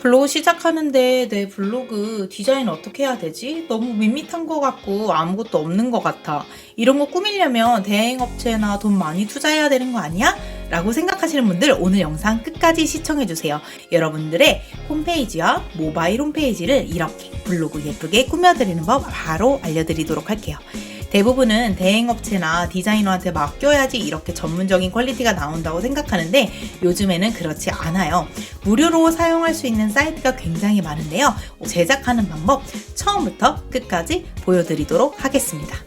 블로그 시작하는데 내 블로그 디자인 어떻게 해야 되지? 너무 밋밋한 것 같고 아무것도 없는 것 같아. 이런 거 꾸미려면 대행업체나 돈 많이 투자해야 되는 거 아니야? 라고 생각하시는 분들 오늘 영상 끝까지 시청해주세요. 여러분들의 홈페이지와 모바일 홈페이지를 이렇게 블로그 예쁘게 꾸며드리는 법 바로 알려드리도록 할게요. 대부분은 대행업체나 디자이너한테 맡겨야지 이렇게 전문적인 퀄리티가 나온다고 생각하는데 요즘에는 그렇지 않아요. 무료로 사용할 수 있는 사이트가 굉장히 많은데요. 제작하는 방법 처음부터 끝까지 보여드리도록 하겠습니다.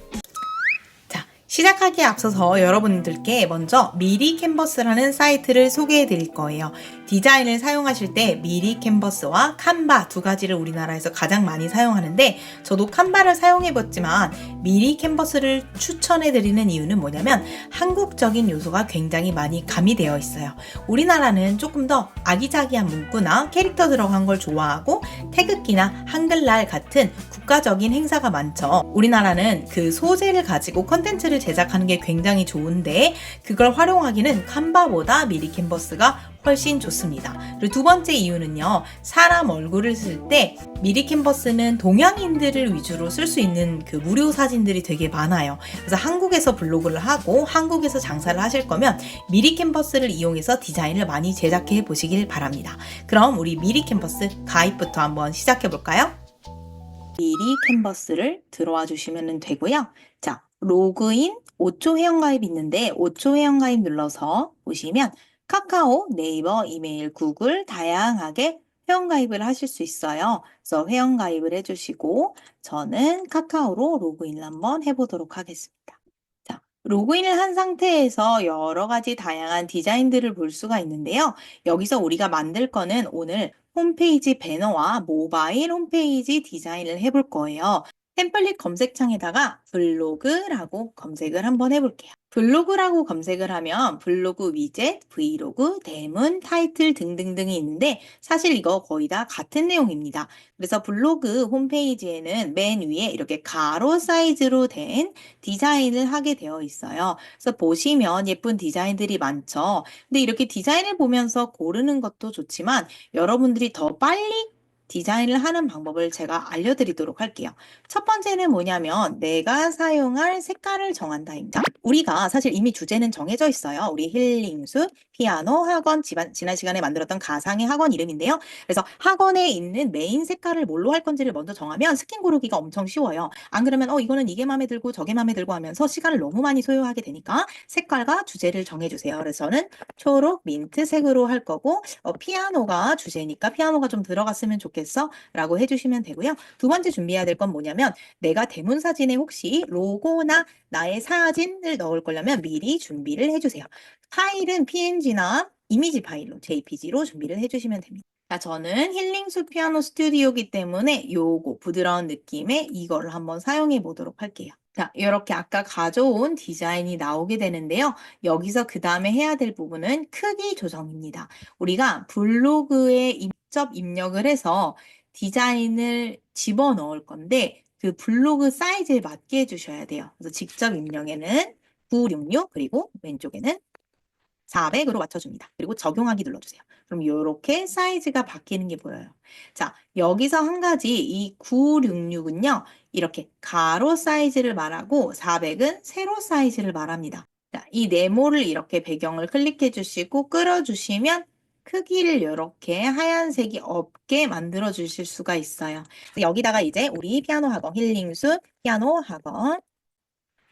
시작하기에 앞서서 여러분들께 먼저 미리 캔버스라는 사이트를 소개해 드릴 거예요. 디자인을 사용하실 때 미리 캔버스와 칸바 두 가지를 우리나라에서 가장 많이 사용하는데 저도 칸바를 사용해 봤지만 미리 캔버스를 추천해 드리는 이유는 뭐냐면 한국적인 요소가 굉장히 많이 가미되어 있어요. 우리나라는 조금 더 아기자기한 문구나 캐릭터 들어간 걸 좋아하고 태극기나 한글날 같은 국가적인 행사가 많죠. 우리나라는 그 소재를 가지고 컨텐츠를 제작하는 게 굉장히 좋은데 그걸 활용하기는 칸바보다 미리 캔버스가 훨씬 좋습니다. 그리고 두 번째 이유는요. 사람 얼굴을 쓸 때 미리 캔버스는 동양인들을 위주로 쓸 수 있는 그 무료 사진들이 되게 많아요. 그래서 한국에서 블로그를 하고 한국에서 장사를 하실 거면 미리 캔버스를 이용해서 디자인을 많이 제작해 보시길 바랍니다. 그럼 우리 미리 캔버스 가입부터 한번 시작해 볼까요? 미리 캔버스를 들어와 주시면 되고요. 자, 로그인 5초 회원가입 있는데 5초 회원가입 눌러서 보시면 카카오, 네이버, 이메일, 구글 다양하게 회원가입을 하실 수 있어요. 그래서 회원가입을 해주시고 저는 카카오로 로그인을 한번 해보도록 하겠습니다. 자, 로그인을 한 상태에서 여러 가지 다양한 디자인들을 볼 수가 있는데요. 여기서 우리가 만들 거는 오늘 홈페이지 배너와 모바일 홈페이지 디자인을 해볼 거예요. 템플릿 검색창에다가 블로그라고 검색을 한번 해볼게요. 블로그라고 검색을 하면 블로그 위젯, 브이로그, 대문, 타이틀 등등등이 있는데 사실 이거 거의 다 같은 내용입니다. 그래서 블로그 홈페이지에는 맨 위에 이렇게 가로 사이즈로 된 디자인을 하게 되어 있어요. 그래서 보시면 예쁜 디자인들이 많죠. 근데 이렇게 디자인을 보면서 고르는 것도 좋지만 여러분들이 더 빨리 디자인을 하는 방법을 제가 알려드리도록 할게요. 첫 번째는 뭐냐면 내가 사용할 색깔을 정한다입니다. 우리가 사실 이미 주제는 정해져 있어요. 우리 힐링숲, 피아노, 학원, 지난 시간에 만들었던 가상의 학원 이름인데요. 그래서 학원에 있는 메인 색깔을 뭘로 할 건지를 먼저 정하면 스킨 고르기가 엄청 쉬워요. 안 그러면 이거는 이게 마음에 들고 저게 마음에 들고 하면서 시간을 너무 많이 소요하게 되니까 색깔과 주제를 정해주세요. 그래서 저는 초록, 민트색으로 할 거고 피아노가 주제니까 피아노가 좀 들어갔으면 좋겠어 라고 해주시면 되고요. 두 번째 준비해야 될 건 뭐냐면 내가 대문 사진에 혹시 로고나 나의 사진을 넣을 거려면 미리 준비를 해주세요. 파일은 PNG나 이미지 파일로 JPG로 준비를 해주시면 됩니다. 자, 저는 힐링숲 피아노 스튜디오이기 때문에 요거 부드러운 느낌의 이거를 한번 사용해 보도록 할게요. 자, 이렇게 아까 가져온 디자인이 나오게 되는데요. 여기서 그 다음에 해야 될 부분은 크기 조정입니다. 우리가 블로그에 직접 입력을 해서 디자인을 집어넣을 건데 그 블로그 사이즈에 맞게 해주셔야 돼요. 그래서 직접 입력에는 966 그리고 왼쪽에는 400으로 맞춰줍니다. 그리고 적용하기 눌러주세요. 그럼 이렇게 사이즈가 바뀌는 게 보여요. 자, 여기서 한 가지 이 966은요. 이렇게 가로 사이즈를 말하고 400은 세로 사이즈를 말합니다. 자, 이 네모를 이렇게 배경을 클릭해 주시고 끌어주시면 크기를 이렇게 하얀색이 없게 만들어 주실 수가 있어요. 여기다가 이제 우리 피아노 학원 힐링숲 피아노 학원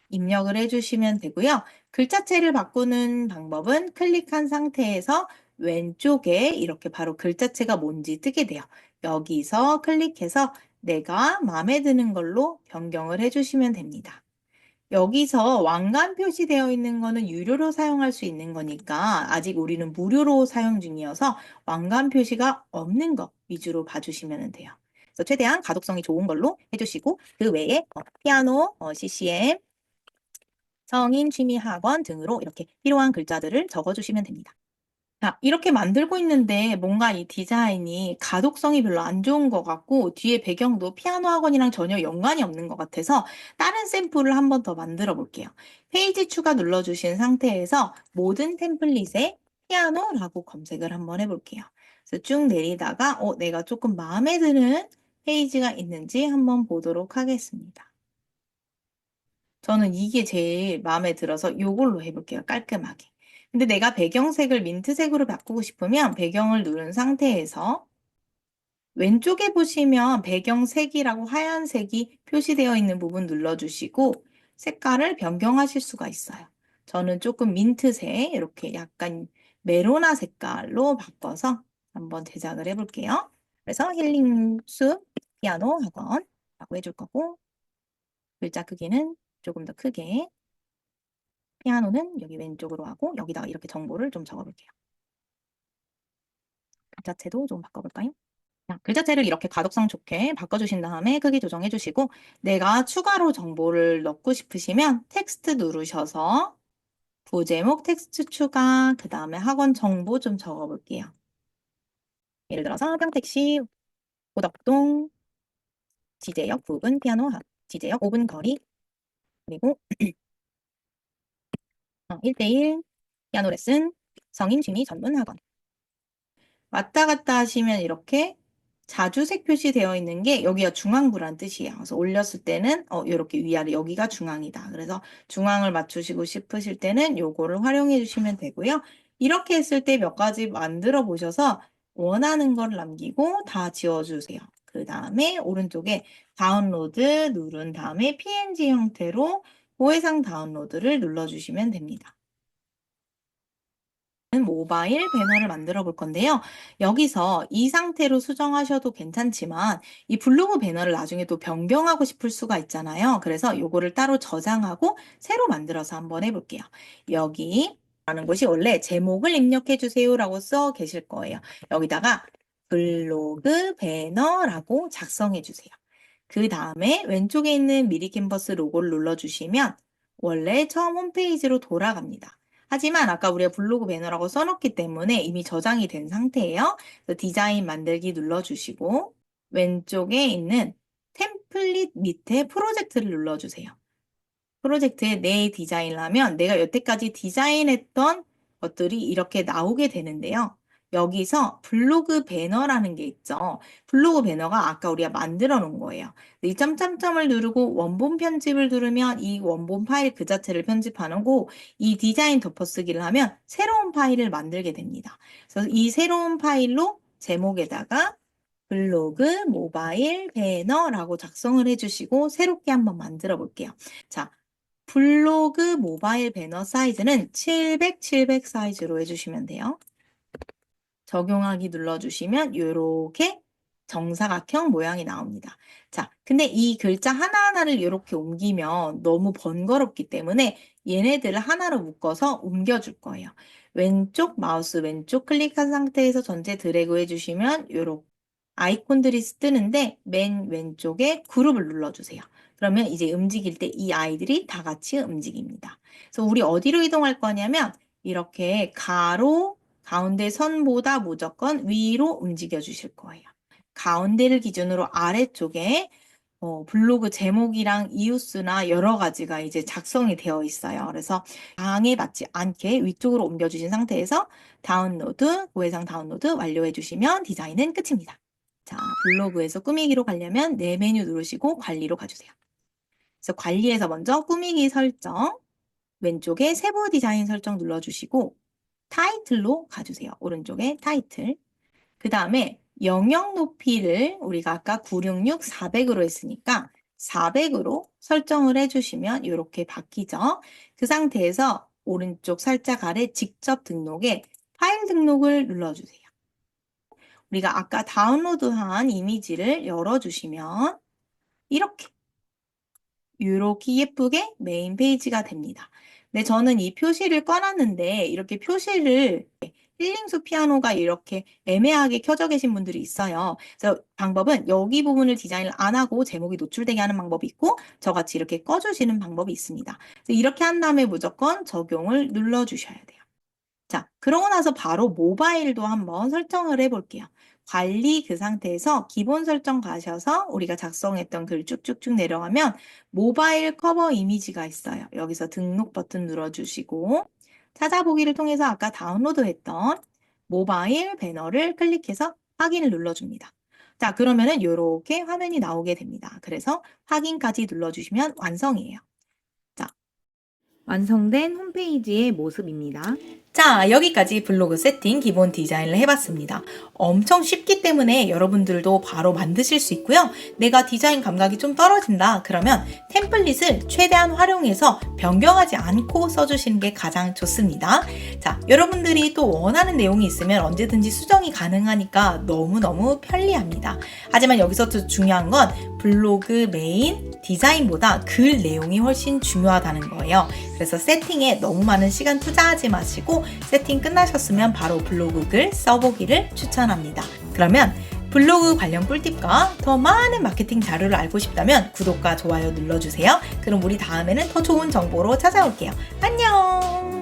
입력을 해주시면 되고요. 글자체를 바꾸는 방법은 클릭한 상태에서 왼쪽에 이렇게 바로 글자체가 뭔지 뜨게 돼요. 여기서 클릭해서 내가 마음에 드는 걸로 변경을 해주시면 됩니다. 여기서 왕관 표시되어 있는 거는 유료로 사용할 수 있는 거니까 아직 우리는 무료로 사용 중이어서 왕관 표시가 없는 거 위주로 봐주시면 돼요. 그래서 최대한 가독성이 좋은 걸로 해주시고 그 외에 피아노, CCM, 성인 취미 학원 등으로 이렇게 필요한 글자들을 적어주시면 됩니다. 자, 이렇게 만들고 있는데 뭔가 이 디자인이 가독성이 별로 안 좋은 것 같고 뒤에 배경도 피아노 학원이랑 전혀 연관이 없는 것 같아서 다른 샘플을 한 번 더 만들어 볼게요. 페이지 추가 눌러주신 상태에서 모든 템플릿에 피아노라고 검색을 한번 해볼게요. 그래서 쭉 내리다가 내가 조금 마음에 드는 페이지가 있는지 한번 보도록 하겠습니다. 저는 이게 제일 마음에 들어서 이걸로 해볼게요. 깔끔하게. 근데 내가 배경색을 민트색으로 바꾸고 싶으면 배경을 누른 상태에서 왼쪽에 보시면 배경색이라고 하얀색이 표시되어 있는 부분 눌러주시고 색깔을 변경하실 수가 있어요. 저는 조금 민트색, 이렇게 약간 메로나 색깔로 바꿔서 한번 제작을 해볼게요. 그래서 힐링숲 피아노 학원라고 해줄 거고, 글자 크기는 조금 더 크게, 피아노는 여기 왼쪽으로 하고 여기다가 이렇게 정보를 좀 적어볼게요. 글자체도 좀 바꿔볼까요? 글자체를 이렇게 가독성 좋게 바꿔주신 다음에 크기 조정해 주시고 내가 추가로 정보를 넣고 싶으시면 텍스트 누르셔서 부제목 텍스트 추가, 그 다음에 학원 정보 좀 적어볼게요. 예를 들어서 평택시 고덕동 지제역 부근 피아노 학, 지제역 5분 거리, 그리고 1대1 피아노 레슨 성인 취미 전문 학원. 왔다 갔다 하시면 이렇게 자주색 표시되어 있는 게 여기가 중앙부란 뜻이에요. 그래서 올렸을 때는 이렇게 위아래 여기가 중앙이다. 그래서 중앙을 맞추시고 싶으실 때는 요거를 활용해 주시면 되고요. 이렇게 했을 때 몇 가지 만들어 보셔서 원하는 걸 남기고 다 지워주세요. 그 다음에 오른쪽에 다운로드 누른 다음에 PNG 형태로 고해상 다운로드를 눌러주시면 됩니다. 모바일 배너를 만들어 볼 건데요. 여기서 이 상태로 수정하셔도 괜찮지만 이 블로그 배너를 나중에 또 변경하고 싶을 수가 있잖아요. 그래서 요거를 따로 저장하고 새로 만들어서 한번 해볼게요. 여기 라는 곳이 원래 제목을 입력해 주세요라고 써 계실 거예요. 여기다가 블로그 배너라고 작성해 주세요. 그 다음에 왼쪽에 있는 미리 캔버스 로고를 눌러주시면 원래 처음 홈페이지로 돌아갑니다. 하지만 아까 우리가 블로그 배너라고 써놓기 때문에 이미 저장이 된 상태예요. 그래서 디자인 만들기 눌러주시고 왼쪽에 있는 템플릿 밑에 프로젝트를 눌러주세요. 프로젝트에 내 디자인을 하면 내가 여태까지 디자인했던 것들이 이렇게 나오게 되는데요. 여기서 블로그 배너라는 게 있죠. 블로그 배너가 아까 우리가 만들어 놓은 거예요. 이 점점점을 누르고 원본 편집을 누르면 이 원본 파일 그 자체를 편집하는 거고 이 디자인 덮어쓰기를 하면 새로운 파일을 만들게 됩니다. 그래서 이 새로운 파일로 제목에다가 블로그 모바일 배너라고 작성을 해주시고 새롭게 한번 만들어 볼게요. 자, 블로그 모바일 배너 사이즈는 700 사이즈로 해주시면 돼요. 적용하기 눌러주시면 이렇게 정사각형 모양이 나옵니다. 자, 근데 이 글자 하나하나를 이렇게 옮기면 너무 번거롭기 때문에 얘네들을 하나로 묶어서 옮겨줄 거예요. 왼쪽 마우스 왼쪽 클릭한 상태에서 전체 드래그 해주시면 이렇게 아이콘들이 뜨는데 맨 왼쪽에 그룹을 눌러주세요. 그러면 이제 움직일 때 이 아이들이 다 같이 움직입니다. 그래서 우리 어디로 이동할 거냐면 이렇게 가로 가운데 선보다 무조건 위로 움직여 주실 거예요. 가운데를 기준으로 아래쪽에 블로그 제목이랑 이웃수나 여러 가지가 이제 작성이 되어 있어요. 그래서 방해받지 않게 위쪽으로 옮겨주신 상태에서 다운로드, 고해상 다운로드 완료해 주시면 디자인은 끝입니다. 자, 블로그에서 꾸미기로 가려면 네 메뉴 누르시고 관리로 가주세요. 그래서 관리에서 먼저 꾸미기 설정, 왼쪽에 세부 디자인 설정 눌러주시고 타이틀로 가주세요. 오른쪽에 타이틀. 그 다음에 영역 높이를 우리가 아까 966, 400으로 했으니까 400으로 설정을 해주시면 이렇게 바뀌죠. 그 상태에서 오른쪽 살짝 아래 직접 등록에 파일 등록을 눌러주세요. 우리가 아까 다운로드한 이미지를 열어주시면 이렇게 예쁘게 메인 페이지가 됩니다. 근데 저는 이 표시를 꺼놨는데 이렇게 표시를 힐링수 피아노가 이렇게 애매하게 켜져 계신 분들이 있어요. 그래서 방법은 여기 부분을 디자인을 안 하고 제목이 노출되게 하는 방법이 있고 저같이 이렇게 꺼주시는 방법이 있습니다. 그래서 이렇게 한 다음에 무조건 적용을 눌러주셔야 돼요. 자, 그러고 나서 바로 모바일도 한번 설정을 해볼게요. 관리 그 상태에서 기본 설정 가셔서 우리가 작성했던 글 쭉쭉쭉 내려가면 모바일 커버 이미지가 있어요. 여기서 등록 버튼 눌러주시고 찾아보기를 통해서 아까 다운로드했던 모바일 배너를 클릭해서 확인을 눌러줍니다. 자, 그러면은 이렇게 화면이 나오게 됩니다. 그래서 확인까지 눌러주시면 완성이에요. 자, 완성된 홈페이지의 모습입니다. 자, 여기까지 블로그 세팅 기본 디자인을 해봤습니다. 엄청 쉽기 때문에 여러분들도 바로 만드실 수 있고요. 내가 디자인 감각이 좀 떨어진다 그러면 템플릿을 최대한 활용해서 변경하지 않고 써주시는 게 가장 좋습니다. 자, 여러분들이 또 원하는 내용이 있으면 언제든지 수정이 가능하니까 너무너무 편리합니다. 하지만 여기서 또 중요한 건 블로그 메인 디자인보다 글 내용이 훨씬 중요하다는 거예요. 그래서 세팅에 너무 많은 시간 투자하지 마시고 세팅 끝나셨으면 바로 블로그 글 써보기를 추천합니다. 그러면 블로그 관련 꿀팁과 더 많은 마케팅 자료를 알고 싶다면 구독과 좋아요 눌러주세요. 그럼 우리 다음에는 더 좋은 정보로 찾아올게요. 안녕!